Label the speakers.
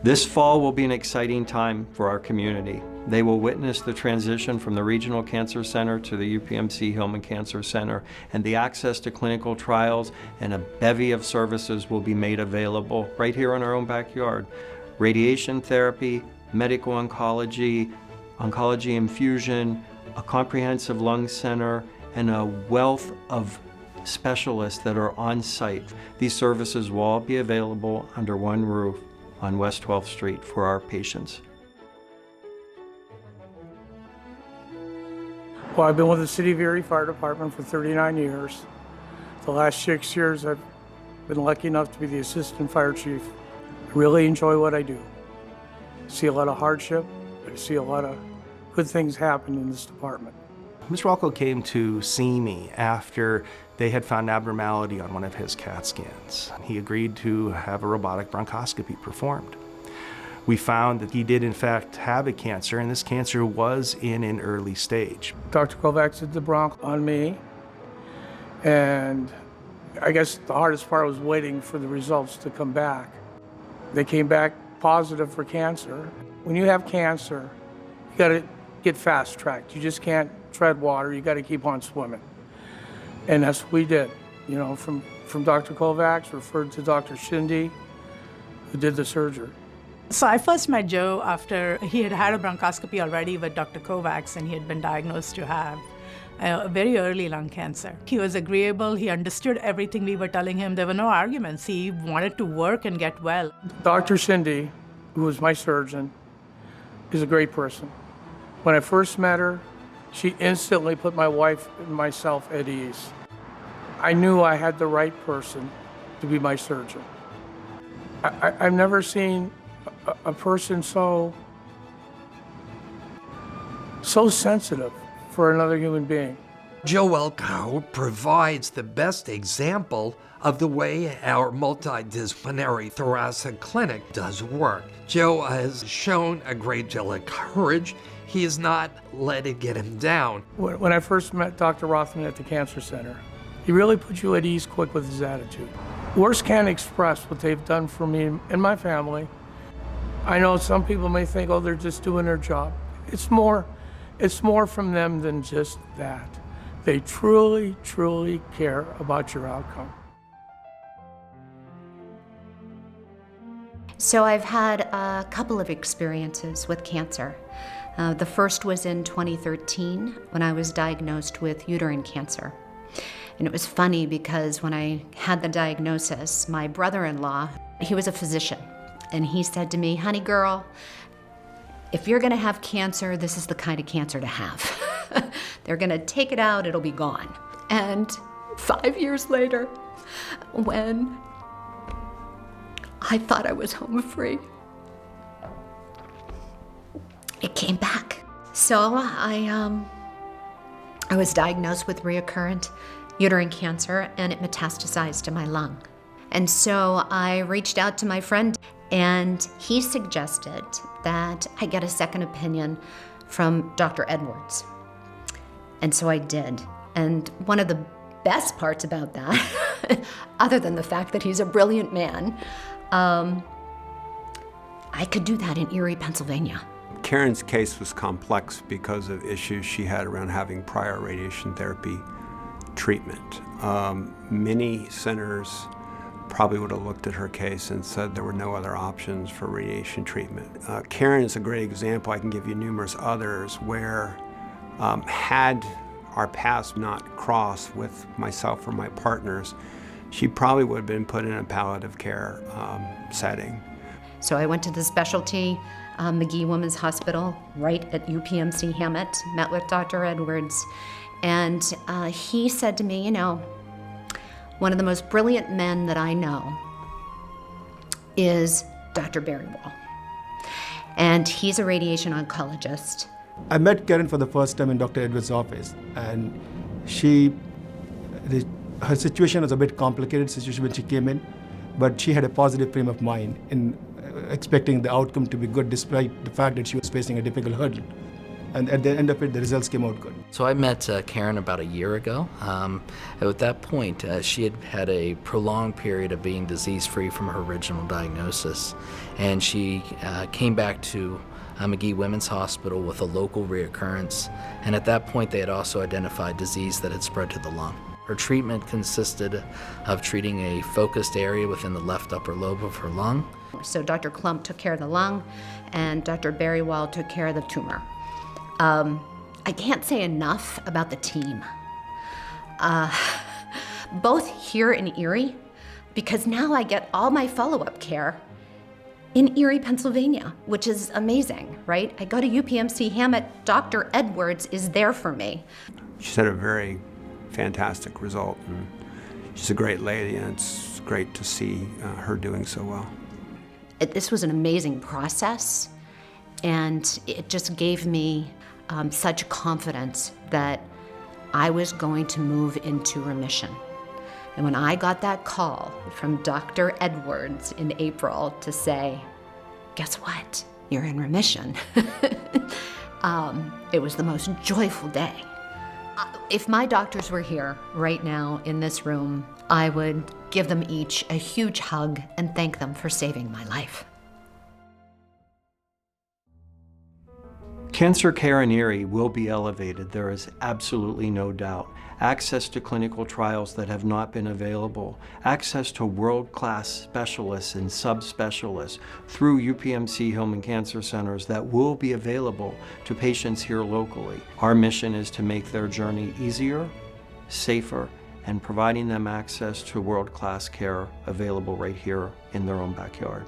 Speaker 1: This fall will be an exciting time for our community. They will witness the transition from the Regional Cancer Center to the UPMC Hillman Cancer Center, and the access to clinical trials and a bevy of services will be made available right here in our own backyard. Radiation therapy, medical oncology, oncology infusion, a comprehensive lung center, and a wealth of specialists that are on site. These services will all be available under one roof on West 12th Street for our patients.
Speaker 2: Well, I've been with the City of Erie Fire Department for 39 years. The last 6 years, I've been lucky enough to be the Assistant Fire Chief. I really enjoy what I do. I see a lot of hardship. I see a lot of good things happen in this department.
Speaker 3: Mr. Walco came to see me after they had found abnormality on one of his CAT scans. He agreed to have a robotic bronchoscopy performed. We found that he did in fact have a cancer, and this cancer was in an early stage.
Speaker 2: Dr. Kovacs did the bronch on me, and I guess the hardest part was waiting for the results to come back. They came back positive for cancer. When you have cancer, you gotta get fast-tracked. You just can't tread water, you gotta keep on swimming. And that's what we did. You know, from Dr. Kovacs, referred to Dr. Shindy, who did the surgery.
Speaker 4: So I first met Joe after he had had a bronchoscopy already with Dr. Kovacs, and he had been diagnosed to have a very early lung cancer. He was agreeable, he understood everything we were telling him. There were no arguments. He wanted to work and get well.
Speaker 2: Dr. Shindy, who was my surgeon, is a great person. When I first met her, she instantly put my wife and myself at ease. I knew I had the right person to be my surgeon. I've never seen a person so sensitive for another human being.
Speaker 5: Joe Walco provides the best example of the way our multidisciplinary thoracic clinic does work. Joe has shown a great deal of courage. He has not let it get him down.
Speaker 2: When I first met Dr. Rothman at the Cancer Center, he really put you at ease quick with his attitude. Words can't express what they've done for me and my family. I know some people may think, oh, they're just doing their job. It's more from them than just that. They truly, truly care about your outcome.
Speaker 6: So I've had a couple of experiences with cancer. The first was in 2013 when I was diagnosed with uterine cancer. And it was funny because when I had the diagnosis, my brother-in-law, he was a physician, and he said to me, honey girl, if you're gonna have cancer, this is the kind of cancer to have. They're gonna take it out, it'll be gone. And 5 years later, when I thought I was home free, it came back. So I was diagnosed with recurrent uterine cancer, and it metastasized to my lung. And so I reached out to my friend, and he suggested that I get a second opinion from Dr. Edwards. And so I did. And one of the best parts about that, other than the fact that he's a brilliant man, I could do that in Erie, Pennsylvania.
Speaker 7: Karen's case was complex because of issues she had around having prior radiation therapy treatment. Many centers probably would have looked at her case and said there were no other options for radiation treatment. Karen is a great example. I can give you numerous others where had our paths not crossed with myself or my partners, she probably would have been put in a palliative care setting.
Speaker 6: So I went to the specialty McGee Women's Hospital right at UPMC Hamot, met with Dr. Edwards, and he said to me, you know, one of the most brilliant men that I know is Dr. Berrywall, and he's a radiation oncologist.
Speaker 8: I met Karen for the first time in Dr. Edwards' office, and her situation was a bit complicated situation when she came in, but she had a positive frame of mind in expecting the outcome to be good despite the fact that she was facing a difficult hurdle. And at the end of it, the results came out good.
Speaker 9: So I met Karen about a year ago. At that point, she had had a prolonged period of being disease-free from her original diagnosis. And she came back to McGee Women's Hospital with a local reoccurrence. And at that point, they had also identified disease that had spread to the lung. Her treatment consisted of treating a focused area within the left upper lobe of her lung.
Speaker 6: So Dr. Klump took care of the lung, and Dr. Berrywall took care of the tumor. I can't say enough about the team. Both here in Erie, because now I get all my follow-up care in Erie, Pennsylvania, which is amazing, right? I go to UPMC Hamot, Dr. Edwards is there for me.
Speaker 7: She's had a very fantastic result, and she's a great lady, and it's great to see her doing so well.
Speaker 6: This was an amazing process, and it just gave me such confidence that I was going to move into remission. And when I got that call from Dr. Edwards in April to say, guess what, you're in remission, it was the most joyful day. If my doctors were here right now in this room, I would give them each a huge hug and thank them for saving my life.
Speaker 1: Cancer care in Erie will be elevated, there is absolutely no doubt. Access to clinical trials that have not been available, access to world-class specialists and subspecialists through UPMC Hillman Cancer Centers that will be available to patients here locally. Our mission is to make their journey easier, safer, and providing them access to world-class care available right here in their own backyard.